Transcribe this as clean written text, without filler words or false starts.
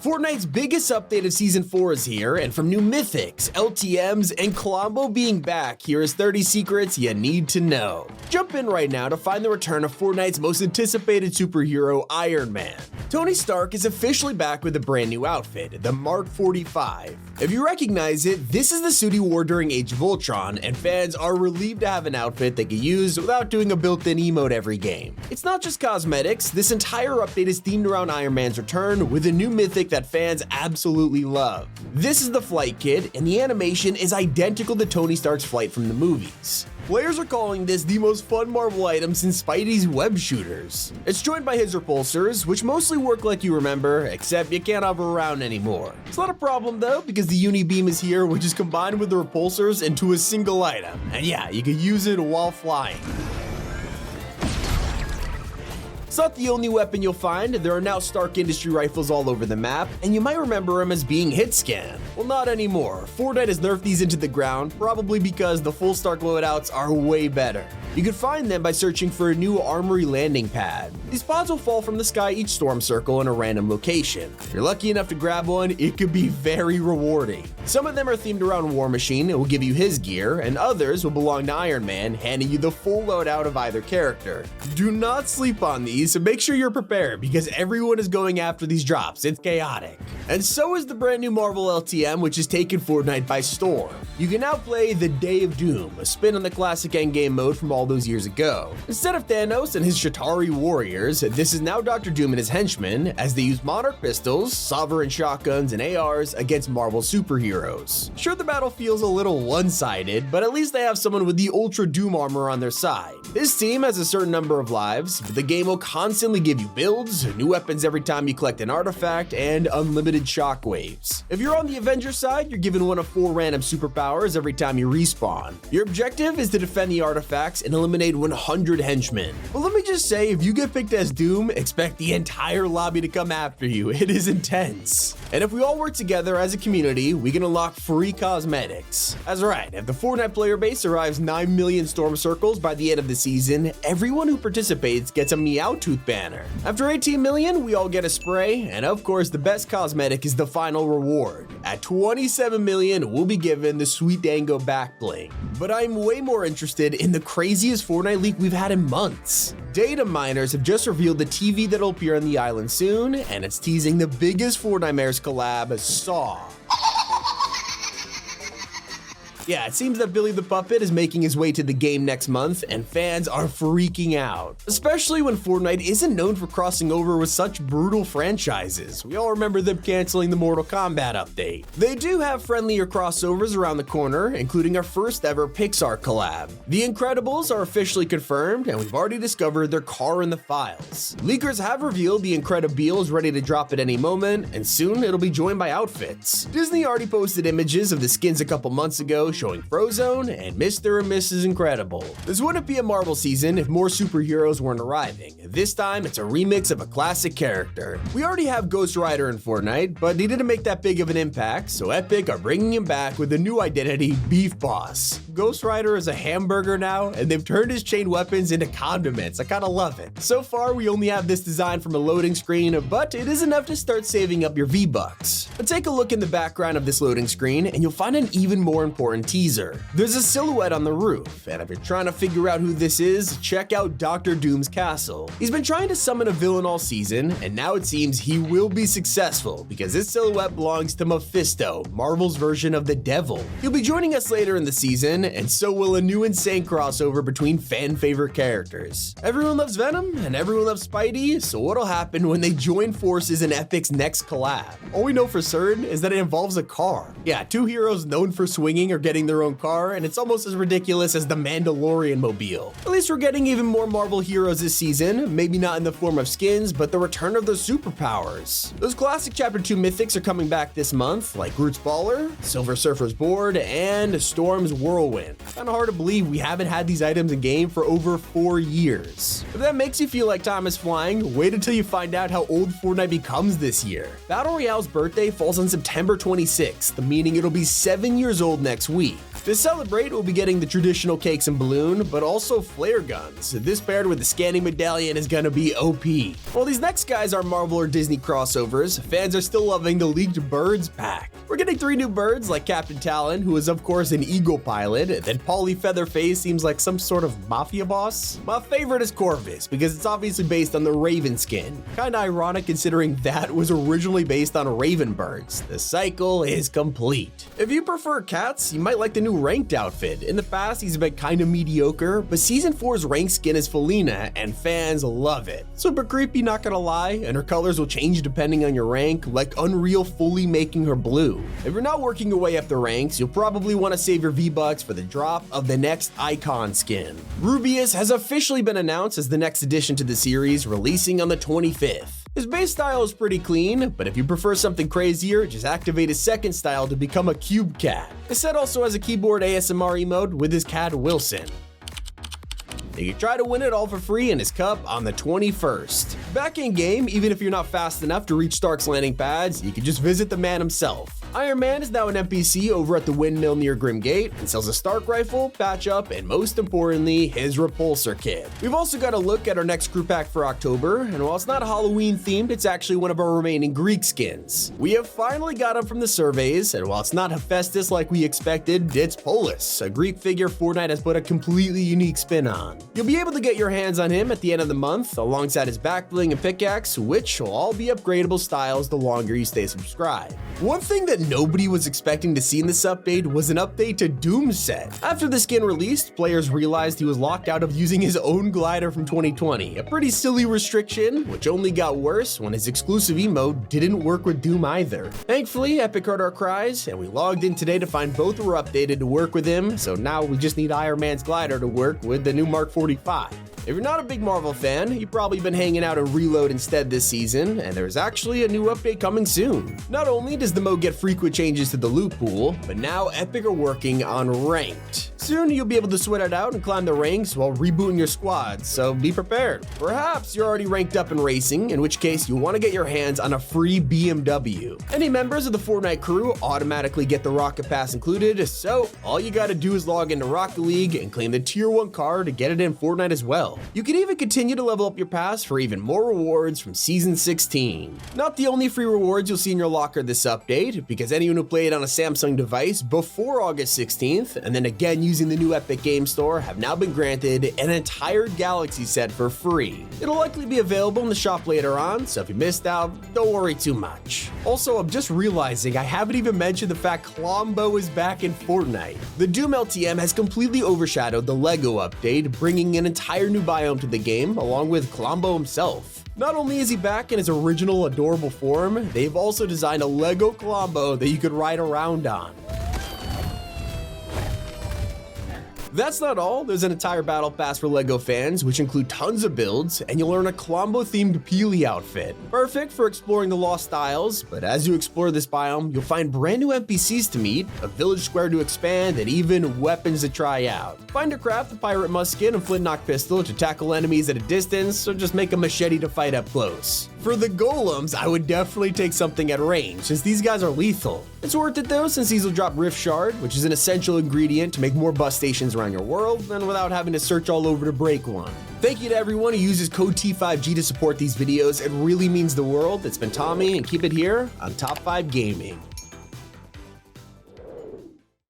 Fortnite's biggest update of Season 4 is here, and from new mythics, LTMs, and Clobo being back, here is 30 secrets you need to know. Jump in right now to find the return of Fortnite's most anticipated superhero, Iron Man. Tony Stark is officially back with a brand new outfit, the Mark 45. If you recognize it, this is the suit he wore during Age of Ultron, and fans are relieved to have an outfit they can use without doing a built-in emote every game. It's not just cosmetics, this entire update is themed around Iron Man's return with a new mythic that fans absolutely love. This is the flight kit, and the animation is identical to Tony Stark's flight from the movies. Players are calling this the most fun Marvel item since Spidey's web shooters. It's joined by his repulsors, which mostly work like you remember, except you can't hover around anymore. It's not a problem though, because the Uni-Beam is here, which is combined with the repulsors into a single item. And yeah, you can use it while flying. It's not the only weapon you'll find. There are now Stark Industry rifles all over the map, and you might remember them as being hit scan. Well, not anymore. Fortnite has nerfed these into the ground, probably because the full Stark loadouts are way better. You can find them by searching for a new armory landing pad. These pods will fall from the sky each storm circle in a random location. If you're lucky enough to grab one, it could be very rewarding. Some of them are themed around War Machine and will give you his gear, and others will belong to Iron Man, handing you the full loadout of either character. Do not sleep on these, so make sure you're prepared because everyone is going after these drops. It's chaotic. And so is the brand new Marvel LTM, which has taken Fortnite by storm. You can now play the Day of Doom, a spin on the classic endgame mode from all those years ago. Instead of Thanos and his Chitauri warriors, this is now Dr. Doom and his henchmen as they use Monarch pistols, Sovereign shotguns, and ARs against Marvel superheroes. Sure, the battle feels a little one-sided, but at least they have someone with the Ultra Doom armor on their side. This team has a certain number of lives, but the game will constantly give you builds, new weapons every time you collect an artifact, and unlimited shockwaves. If you're on the Avenger side, you're given one of 4 random superpowers every time you respawn. Your objective is to defend the artifacts and eliminate 100 henchmen. But let me just say, if you get picked as Doom, expect the entire lobby to come after you. It is intense. And if we all work together as a community, we can unlock free cosmetics. That's right, if the Fortnite player base arrives 9 million storm circles by the end of the season, everyone who participates gets a Meowtooth banner. After 18 million, we all get a spray, and of course the best cosmetic is the final reward. At 27 million, we'll be given the Sweet Dango back bling. But I'm way more interested in the craziest Fortnite leak we've had in months. Data miners have just revealed the TV that'll appear on the island soon, and it's teasing the biggest Fortnitemares collab, Saw. Yeah, it seems that Billy the Puppet is making his way to the game next month, and fans are freaking out. Especially when Fortnite isn't known for crossing over with such brutal franchises. We all remember them canceling the Mortal Kombat update. They do have friendlier crossovers around the corner, including our first ever Pixar collab. The Incredibles are officially confirmed, and we've already discovered their car in the files. Leakers have revealed the Incredible is ready to drop at any moment, and soon it'll be joined by outfits. Disney already posted images of the skins a couple months ago, showing Frozone and Mr. and Mrs. Incredible. This wouldn't be a Marvel season if more superheroes weren't arriving. This time, it's a remix of a classic character. We already have Ghost Rider in Fortnite, but he didn't make that big of an impact, so Epic are bringing him back with a new identity, Beef Boss. Ghost Rider is a hamburger now, and they've turned his chain weapons into condiments. I kinda love it. So far, we only have this design from a loading screen, but it is enough to start saving up your V-Bucks. But take a look in the background of this loading screen, and you'll find an even more important teaser. There's a silhouette on the roof, and if you're trying to figure out who this is, check out Dr. Doom's castle. He's been trying to summon a villain all season, and now it seems he will be successful because this silhouette belongs to Mephisto, Marvel's version of the devil. He'll be joining us later in the season, and so will a new insane crossover between fan favorite characters. Everyone loves Venom, and everyone loves Spidey, so what'll happen when they join forces in Epic's next collab? All we know for certain is that it involves a car. Yeah, 2 heroes known for swinging are getting their own car, and it's almost as ridiculous as the Mandalorian mobile. At least we're getting even more Marvel heroes this season, maybe not in the form of skins, but the return of their superpowers. Those classic Chapter 2 mythics are coming back this month, like Groot's Baller, Silver Surfer's Board, and Storm's Whirlwind. Kinda hard to believe we haven't had these items in game for over 4 years. If that makes you feel like time is flying, wait until you find out how old Fortnite becomes this year. Battle Royale's birthday falls on September 26th, meaning it'll be 7 years old next week. week. To celebrate, we'll be getting the traditional cakes and balloon, but also flare guns. This paired with the scanning medallion is gonna be OP. While these next guys are Marvel or Disney crossovers, fans are still loving the leaked birds pack. We're getting 3 new birds like Captain Talon, who is of course an eagle pilot, then Polly Featherface seems like some sort of mafia boss. My favorite is Corvus, because it's obviously based on the Raven skin. Kinda ironic considering that was originally based on Raven birds. The cycle is complete. If you prefer cats, you might like the new ranked outfit. In the past, he's been kinda mediocre, but Season 4's ranked skin is Felina, and fans love it. Super creepy, not gonna lie, and her colors will change depending on your rank, like Unreal fully making her blue. If you're not working your way up the ranks, you'll probably want to save your V-Bucks for the drop of the next icon skin. Rubus has officially been announced as the next addition to the series, releasing on the 25th. His base style is pretty clean, but if you prefer something crazier, just activate his second style to become a cube cat. His set also has a keyboard ASMR emote with his cat Wilson. You can try to win it all for free in his cup on the 21st. Back in game, even if you're not fast enough to reach Stark's landing pads, you can just visit the man himself. Iron Man is now an NPC over at the windmill near Grimgate and sells a Stark rifle, patch up, and most importantly, his repulsor kit. We've also got a look at our next crew pack for October, and while it's not Halloween themed, it's actually one of our remaining Greek skins. We have finally got him from the surveys, and while it's not Hephaestus like we expected, it's Polus, a Greek figure Fortnite has put a completely unique spin on. You'll be able to get your hands on him at the end of the month, alongside his back bling and pickaxe, which will all be upgradable styles the longer you stay subscribed. One thing that nobody was expecting to see in this update was an update to Doom's set. After the skin released, players realized he was locked out of using his own glider from 2020, a pretty silly restriction, which only got worse when his exclusive emote didn't work with Doom either. Thankfully, Epic heard our cries, and we logged in today to find both were updated to work with him, so now we just need Iron Man's glider to work with the new Mark 45. If you're not a big Marvel fan, you've probably been hanging out in Reload instead this season, and there's actually a new update coming soon. Not only does the mode get frequent changes to the loot pool, but now Epic are working on Ranked. Soon you'll be able to sweat it out and climb the ranks while rebooting your squad, so be prepared. Perhaps you're already ranked up in racing, in which case you'll want to get your hands on a free BMW. Any members of the Fortnite crew automatically get the Rocket Pass included, so all you gotta do is log into Rocket League and claim the Tier 1 car to get it in Fortnite as well. You can even continue to level up your pass for even more rewards from Season 16. Not the only free rewards you'll see in your locker this update, because anyone who played on a Samsung device before August 16th, and then again using the new Epic Game Store, have now been granted an entire Galaxy set for free. It'll likely be available in the shop later on, so if you missed out, don't worry too much. Also, I'm just realizing I haven't even mentioned the fact Clobo is back in Fortnite. The Doom LTM has completely overshadowed the LEGO update, bringing an entire new biome to the game, along with Clobo himself. Not only is he back in his original adorable form, they've also designed a LEGO Clobo that you could ride around on. That's not all, there's an entire battle pass for LEGO fans, which include tons of builds, and you'll earn a Clobo-themed Peely outfit. Perfect for exploring the Lost Isles, but as you explore this biome, you'll find brand new NPCs to meet, a village square to expand, and even weapons to try out. Find or craft a pirate musket and flintlock pistol to tackle enemies at a distance, or just make a machete to fight up close. For the golems, I would definitely take something at range, since these guys are lethal. It's worth it though, since these will drop Rift Shard, which is an essential ingredient to make more bus stations around your world, and without having to search all over to break one. Thank you to everyone who uses code T5G to support these videos, it really means the world. It's been Tommy, and keep it here on Top 5 Gaming.